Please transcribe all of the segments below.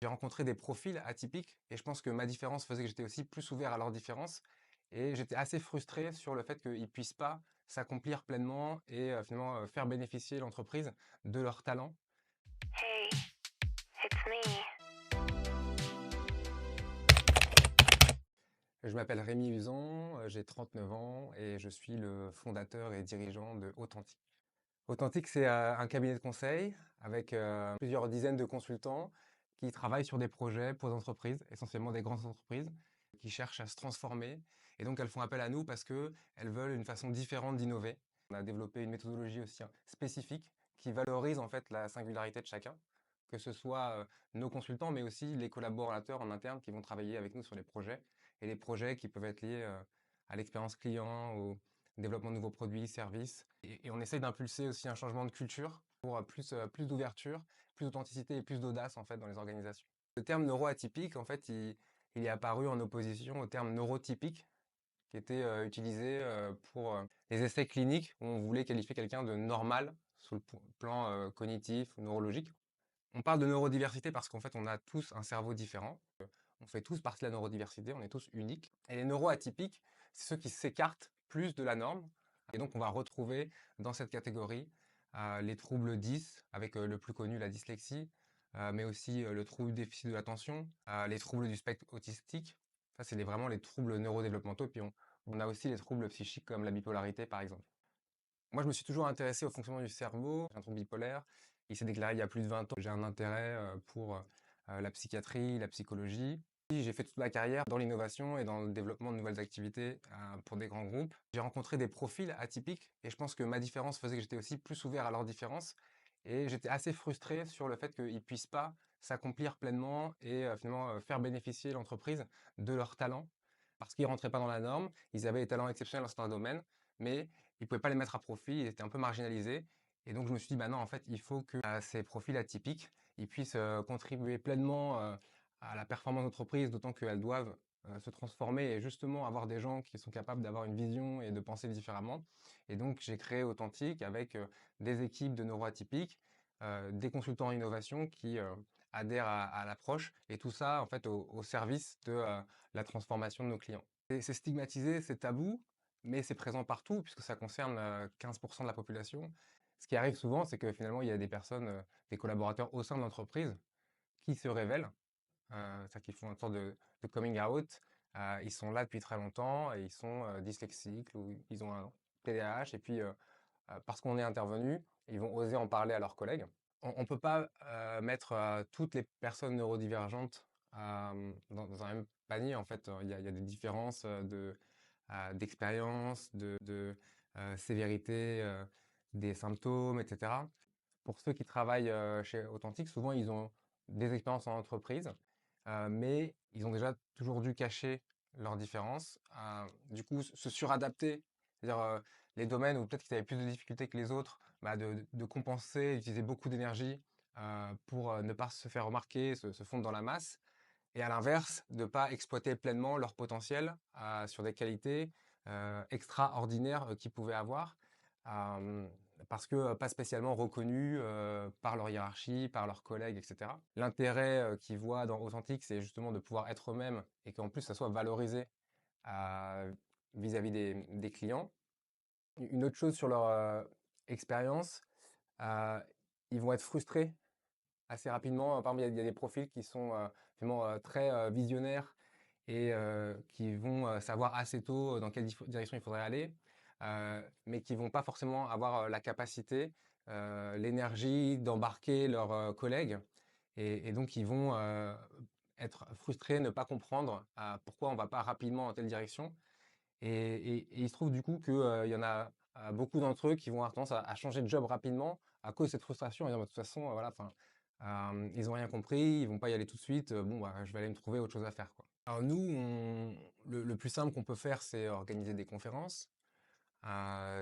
J'ai rencontré des profils atypiques et je pense que ma différence faisait que j'étais aussi plus ouvert à leurs différences et j'étais assez frustré sur le fait qu'ils puissent pas s'accomplir pleinement et finalement faire bénéficier l'entreprise de leurs talents. Hey, it's me. Je m'appelle Rémi Usan, j'ai 39 ans et je suis le fondateur et dirigeant de Authentique. Authentique, c'est un cabinet de conseil avec plusieurs dizaines de consultants qui travaillent sur des projets pour des entreprises, essentiellement des grandes entreprises, qui cherchent à se transformer. Et donc, elles font appel à nous parce qu'elles veulent une façon différente d'innover. On a développé une méthodologie aussi spécifique qui valorise en fait la singularité de chacun, que ce soit nos consultants, mais aussi les collaborateurs en interne qui vont travailler avec nous sur les projets. Et les projets qui peuvent être liés à l'expérience client, au développement de nouveaux produits, services. Et on essaye d'impulser aussi un changement de culture pour plus d'ouverture, plus d'authenticité et plus d'audace en fait dans les organisations. Le terme neuroatypique, en fait, il est apparu en opposition au terme neurotypique qui était utilisé pour les essais cliniques où on voulait qualifier quelqu'un de normal sous le plan cognitif ou neurologique. On parle de neurodiversité parce qu'en fait, on a tous un cerveau différent. On fait tous partie de la neurodiversité, on est tous uniques. Et les neuroatypiques, c'est ceux qui s'écartent plus de la norme. Et donc, on va retrouver dans cette catégorie les troubles 10, avec le plus connu, la dyslexie, mais aussi le trouble du déficit de l'attention, les troubles du spectre autistique. Ça, c'est vraiment les troubles neurodéveloppementaux. Puis on a aussi les troubles psychiques comme la bipolarité, par exemple. Moi, je me suis toujours intéressé au fonctionnement du cerveau. J'ai un trouble bipolaire. Il s'est déclaré il y a plus de 20 ans. J'ai un intérêt pour la psychiatrie, la psychologie. J'ai fait toute ma carrière dans l'innovation et dans le développement de nouvelles activités pour des grands groupes. J'ai rencontré des profils atypiques et je pense que ma différence faisait que j'étais aussi plus ouvert à leurs différences. Et j'étais assez frustré sur le fait qu'ils ne puissent pas s'accomplir pleinement et finalement faire bénéficier l'entreprise de leurs talents parce qu'ils ne rentraient pas dans la norme. Ils avaient des talents exceptionnels dans certains domaines, mais ils ne pouvaient pas les mettre à profit, ils étaient un peu marginalisés. Et donc je me suis dit, bah non, en fait, il faut que ces profils atypiques, ils puissent contribuer pleinement à la performance d'entreprise, d'autant qu'elles doivent se transformer et justement avoir des gens qui sont capables d'avoir une vision et de penser différemment. Et donc j'ai créé Authentique avec des équipes de neuroatypiques, des consultants en innovation qui adhèrent à l'approche et tout ça en fait au service de la transformation de nos clients. C'est stigmatisé, c'est tabou, mais c'est présent partout puisque ça concerne 15% de la population. Ce qui arrive souvent, c'est que finalement, il y a des personnes, des collaborateurs au sein de l'entreprise qui se révèlent, c'est-à-dire qu'ils font une sorte de coming out. Ils sont là depuis très longtemps et ils sont dyslexiques ou ils ont un TDAH et puis parce qu'on est intervenu, ils vont oser en parler à leurs collègues. On ne peut pas mettre toutes les personnes neurodivergentes dans un même panier. En fait, il y a des différences d'expérience, de sévérité des symptômes, etc. Pour ceux qui travaillent chez Authentique, souvent ils ont des expériences en entreprise, mais ils ont déjà toujours dû cacher leurs différences. Du coup, se suradapter, c'est-à-dire les domaines où peut-être qu'ils avaient plus de difficultés que les autres, bah, de compenser, utiliser beaucoup d'énergie pour ne pas se faire remarquer, se fondre dans la masse. Et à l'inverse, de ne pas exploiter pleinement leur potentiel sur des qualités extraordinaires qu'ils pouvaient avoir, euh, parce que pas spécialement reconnus par leur hiérarchie, par leurs collègues, etc. L'intérêt qu'ils voient dans Authentique, c'est justement de pouvoir être eux-mêmes et qu'en plus ça soit valorisé euh, vis-à-vis des clients. Une autre chose sur leur expérience, euh, ils vont être frustrés assez rapidement. Par exemple, il y a des profils qui sont vraiment très visionnaires et qui vont savoir assez tôt dans quelle direction il faudrait aller, mais qui vont pas forcément avoir la capacité, l'énergie d'embarquer leurs collègues. Et donc, ils vont être frustrés, ne pas comprendre pourquoi on va pas rapidement dans telle direction. Et il se trouve du coup qu'il y en a beaucoup d'entre eux qui vont avoir tendance à changer de job rapidement à cause de cette frustration. Et dire, bah, de toute façon, voilà, enfin, ils n'ont rien compris, ils vont pas y aller tout de suite. Bon, bah, je vais aller me trouver autre chose à faire, quoi. Alors nous, le plus simple qu'on peut faire, c'est organiser des conférences,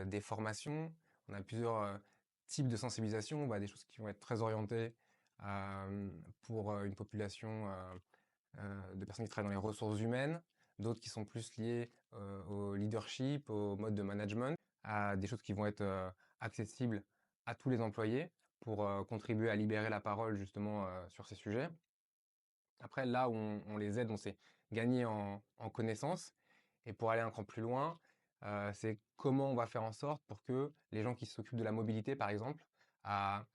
des formations. On a plusieurs types de sensibilisation, bah, des choses qui vont être très orientées pour une population de personnes qui travaillent dans les ressources humaines, d'autres qui sont plus liées au leadership, au mode de management, à des choses qui vont être accessibles à tous les employés pour contribuer à libérer la parole justement sur ces sujets. Après, là où on les aide, on s'est gagné en connaissances. Et pour aller un cran plus loin, c'est comment on va faire en sorte pour que les gens qui s'occupent de la mobilité, par exemple, à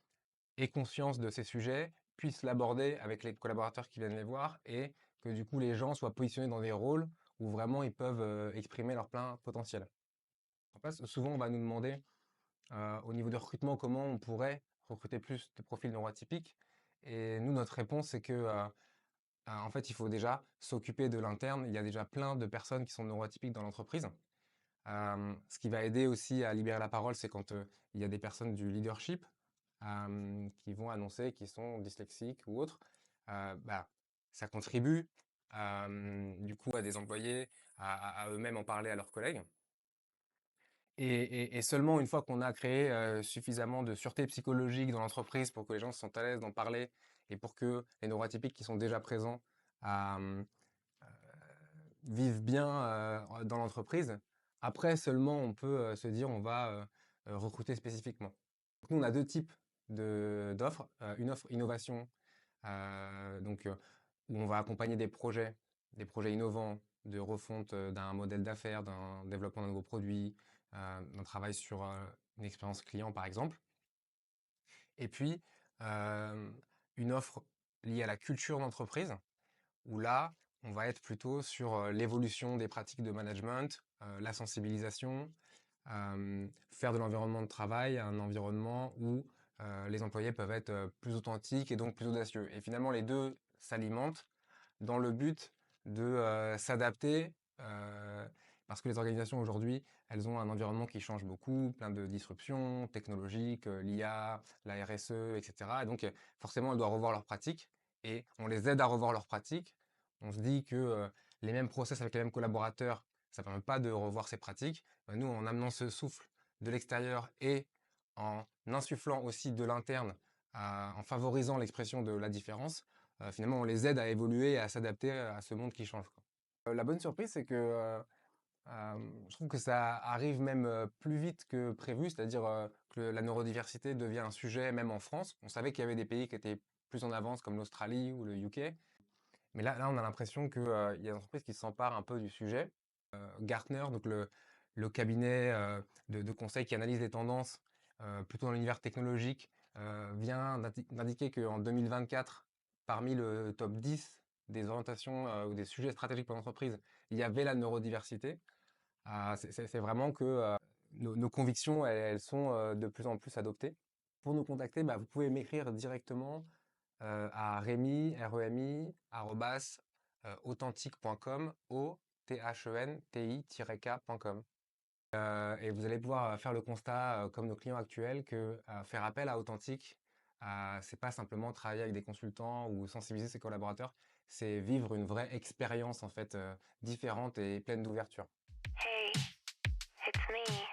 aient conscience de ces sujets, puissent l'aborder avec les collaborateurs qui viennent les voir et que du coup les gens soient positionnés dans des rôles où vraiment ils peuvent exprimer leur plein potentiel. En fait, souvent on va nous demander au niveau de recrutement comment on pourrait recruter plus de profils neuroatypiques. Et nous, notre réponse, c'est que en fait, il faut déjà s'occuper de l'interne. Il y a déjà plein de personnes qui sont neuroatypiques dans l'entreprise. Ce qui va aider aussi à libérer la parole, c'est quand il y a des personnes du leadership qui vont annoncer qu'ils sont dyslexiques ou autres. Bah, ça contribue du coup à des employés à eux-mêmes en parler à leurs collègues. Et seulement une fois qu'on a créé suffisamment de sûreté psychologique dans l'entreprise pour que les gens se sentent à l'aise d'en parler et pour que les neuroatypiques qui sont déjà présents euh, vivent bien dans l'entreprise, après seulement on peut se dire on va recruter spécifiquement. Donc, nous, on a deux types d'offres. Une offre innovation, où on va accompagner des projets innovants de refonte d'un modèle d'affaires, d'un développement d'un nouveau produit, d'un travail sur une expérience client par exemple. Et puis, euh, une offre liée à la culture d'entreprise, où là, on va être plutôt sur l'évolution des pratiques de management, la sensibilisation, faire de l'environnement de travail un environnement où les employés peuvent être plus authentiques et donc plus audacieux. Et finalement, les deux s'alimentent dans le but de s'adapter, parce que les organisations aujourd'hui, elles ont un environnement qui change beaucoup, plein de disruptions technologiques, l'IA, la RSE, etc. Et donc, forcément, elles doivent revoir leurs pratiques et on les aide à revoir leurs pratiques. On se dit que les mêmes process avec les mêmes collaborateurs, ça ne permet pas de revoir ces pratiques. Nous, en amenant ce souffle de l'extérieur et en insufflant aussi de l'interne, en favorisant l'expression de la différence, finalement, on les aide à évoluer et à s'adapter à ce monde qui change, quoi. La bonne surprise, c'est que je trouve que ça arrive même plus vite que prévu, c'est-à-dire que la neurodiversité devient un sujet même en France. On savait qu'il y avait des pays qui étaient plus en avance, comme l'Australie ou le UK. Mais là, on a l'impression qu'il y a des entreprises qui s'emparent un peu du sujet. Gartner, donc le cabinet de conseil qui analyse les tendances plutôt dans l'univers technologique, vient d'indiquer qu'en 2024, parmi le top 10 des orientations ou des sujets stratégiques pour l'entreprise, il y avait la neurodiversité. C'est vraiment que nos convictions, elles sont de plus en plus adoptées. Pour nous contacter, bah, vous pouvez m'écrire directement à Rémi, REMI, arrobas, authentique.com, O-T-H-E-N-T-I-K.com. Et vous allez pouvoir faire le constat, comme nos clients actuels, que faire appel à Authentique, c'est pas simplement travailler avec des consultants ou sensibiliser ses collaborateurs, c'est vivre une vraie expérience en fait différente et pleine d'ouverture. Hey, it's me.